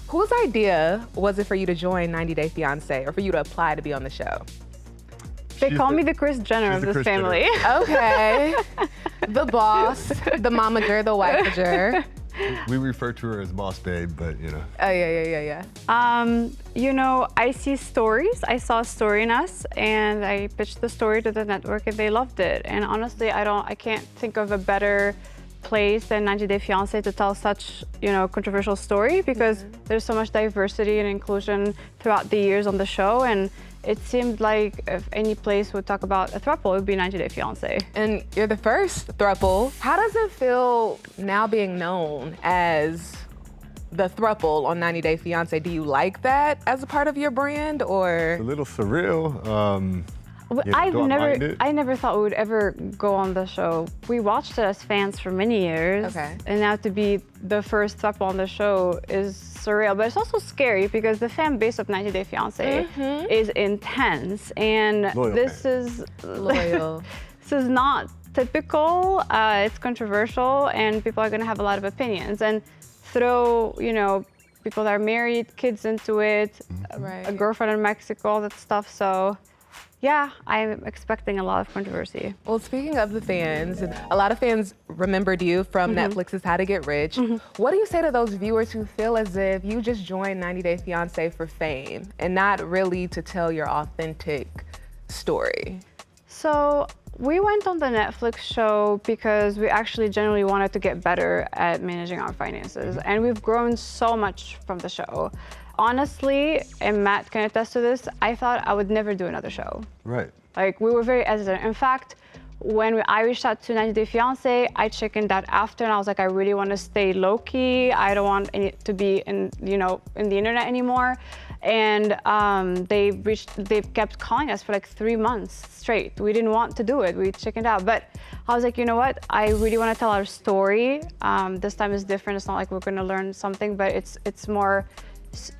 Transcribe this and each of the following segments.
Whose idea was it for you to join 90 Day Fiancé or for you to apply to be on the show? They call me the Kris Jenner of this family. Okay. The boss, the momager, the wifager. We refer to her as Boss Babe, but you know. Oh, yeah. You know, I see stories. I saw a story in us, and I pitched the story to the network, and they loved it. And honestly, I can't think of a better place than 90 Day Fiancé to tell such, you know, controversial story, because there's so much diversity and inclusion throughout the years on the show, and it seemed like if any place would talk about a throuple, it would be 90 Day Fiancé. And you're the first throuple. How does it feel now being known as the throuple on 90 Day Fiancé? Do you like that as a part of your brand, or? A little surreal. I never thought we would ever go on the show. We watched it as fans for many years. Okay. And now to be the first throuple on the show is surreal, but it's also scary because the fan base of 90 Day Fiancé is intense, and Loyal this fans. is Loyal. this is not typical. It's controversial, and people are going to have a lot of opinions and throw, you know, people that are married, kids into it, a girlfriend in Mexico, all that stuff. So yeah, I'm expecting a lot of controversy. Well, speaking of the fans, a lot of fans remembered you from Netflix's How to Get Rich. What do you say to those viewers who feel as if you just joined 90 Day Fiancé for fame and not really to tell your authentic story? So we went on the Netflix show because we actually genuinely wanted to get better at managing our finances, and we've grown so much from the show. Honestly, and Matt can attest to this, I thought I would never do another show. Right. Like, we were very hesitant. In fact, when I reached out to 90 Day Fiancé, I chickened out after, and I was like, I really want to stay low-key. I don't want it to be in, you know, in the internet anymore. And they kept calling us for like 3 months straight. We didn't want to do it. We chickened out. But I was like, you know what? I really want to tell our story. This time is different. It's not like we're going to learn something, but it's more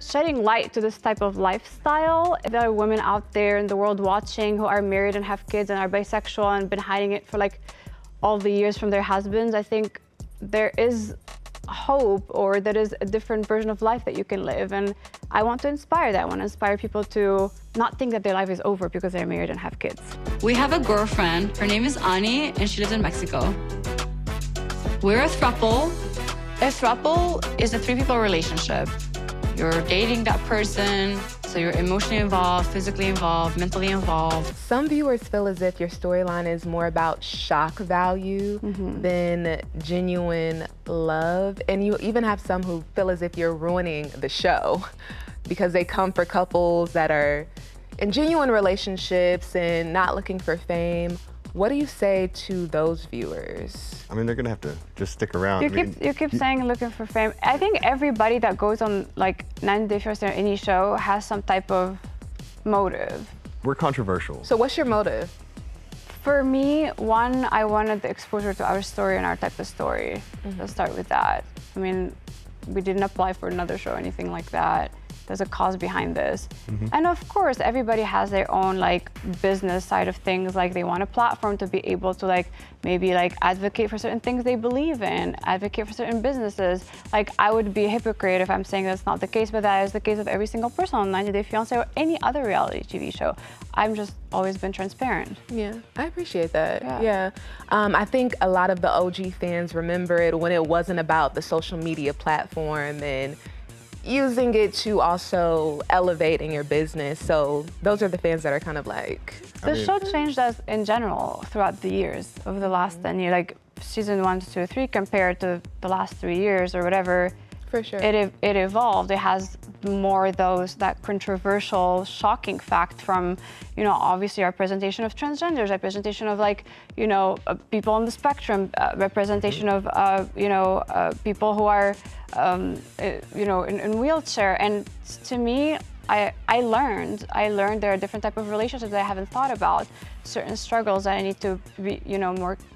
shedding light to this type of lifestyle. There are women out there in the world watching who are married and have kids and are bisexual and been hiding it for like all the years from their husbands. I think there is hope, or there is a different version of life that you can live, and I want to inspire that. I want to inspire people to not think that their life is over because they're married and have kids. We have a girlfriend. Her name is Ani, and she lives in Mexico. We're a throuple. A throuple is a 3-people relationship. You're dating that person, so you're emotionally involved, physically involved, mentally involved. Some viewers feel as if your storyline is more about shock value than genuine love. And you even have some who feel as if you're ruining the show because they come for couples that are in genuine relationships and not looking for fame. What do you say to those viewers? I mean, they're gonna have to just stick around. You keep saying looking for fame. I think everybody that goes on like 90 Day Fiancé or any show has some type of motive. We're controversial. So what's your motive? For me, one, I wanted the exposure to our story and our type of story. Let's start with that. I mean, we didn't apply for another show or anything like that. There's a cause behind this. And of course, everybody has their own like business side of things. Like they want a platform to be able to like maybe like advocate for certain things they believe in, advocate for certain businesses. Like I would be a hypocrite if I'm saying that's not the case, but that is the case with every single person on 90 Day Fiancé or any other reality TV show. I'm just always been transparent. Yeah, I appreciate that. Yeah. I think a lot of the OG fans remember it when it wasn't about the social media platform and using it to also elevate in your business. So those are the fans that are kind of like... The show changed us in general throughout the years, over the last 10 years, like season 1 to 2 or 3 compared to the last 3 years or whatever. For sure. It evolved. It has more that controversial, shocking fact from, you know, obviously our presentation of transgenders, representation of like, you know, people on the spectrum, representation of, you know, people who are, you know, in wheelchair. And to me, I learned there are different type of relationships that I haven't thought about, certain struggles that I need to be,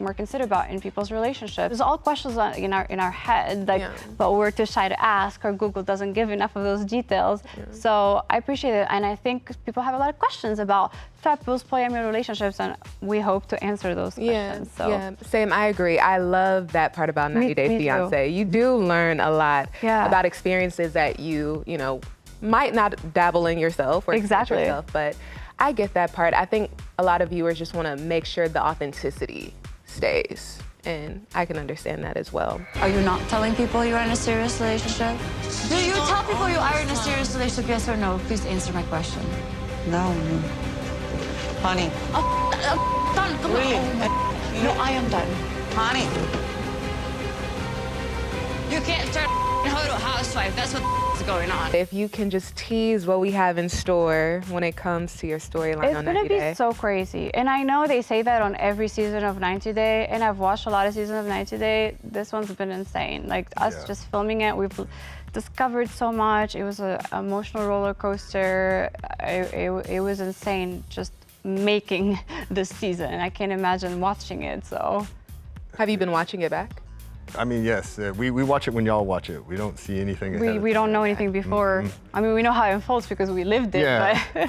more considerate about in people's relationships. There's all questions in our head, like, but we're too shy to ask, or Google doesn't give enough of those details. So I appreciate it, and I think people have a lot of questions about throuples, polyamorous relationships, and we hope to answer those questions. Same, I agree. I love that part about 90 Day Fiancé. You do learn a lot about experiences that you might not dabble in yourself or Exactly. yourself, but I get that part. I think a lot of viewers just want to make sure the authenticity stays, and I can understand that as well. Are you not telling people you're in a serious relationship? Do you tell people you are in a serious relationship, yes or no? Please answer my question. No. Honey. Done. Come Really? on. No, I am done. Honey. You can't turn a housewife. That's what's going on. If you can just tease what we have in store when it comes to your storyline on 90 Day. It's gonna be so crazy. And I know they say that on every season of 90 Day, and I've watched a lot of seasons of 90 Day. This one's been insane. Like, us just filming it, we've discovered so much. It was an emotional roller coaster. It was insane just making this season. I can't imagine watching it, so. Have you been watching it back? I mean, yes, we watch it when y'all watch it. We don't see anything ahead of We don't time. know anything before. I mean, we know how it unfolds because we lived it, but